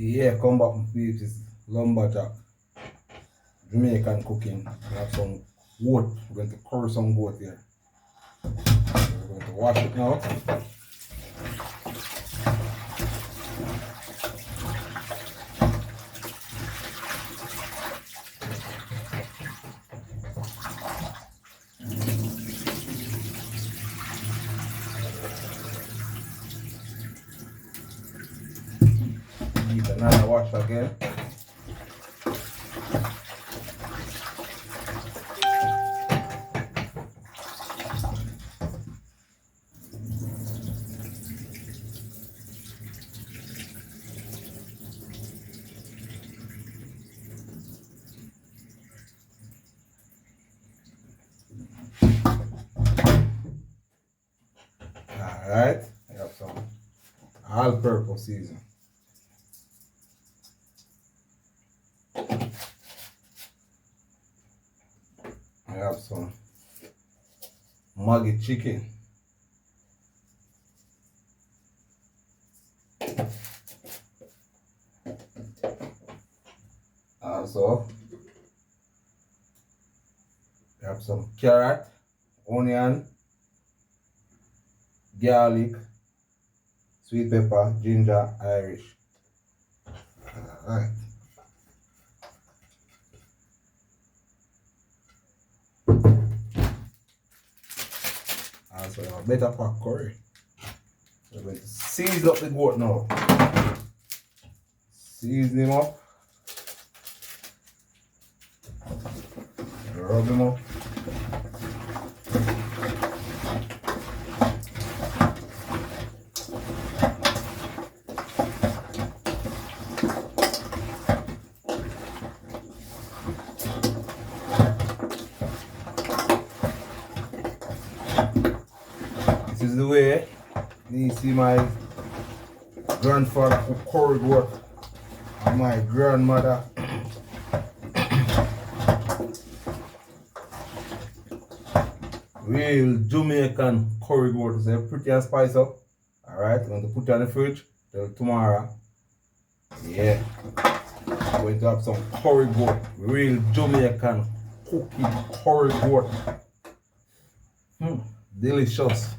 Yeah, come back and feed this lumberjack. Jamaican cooking. We have some goat. We're going to curry some goat here. We're going to wash it now. Give another wash again. Alright, I have some all-purpose season. I have some Maggi chicken. Also, I have some carrot, onion, garlic, sweet pepper, ginger, Irish. Alright. Also, a better pack curry. We're going to season up the goat now. Season him up. Rub him up. This is the way you see my grandfather cook curry goat and my grandmother real Jamaican curry goat. So pretty and spice up. Alright, I'm going to put it on the fridge till tomorrow. Yeah. I'm going to have some curry goat. Real Jamaican cooking curry goat. Delicious.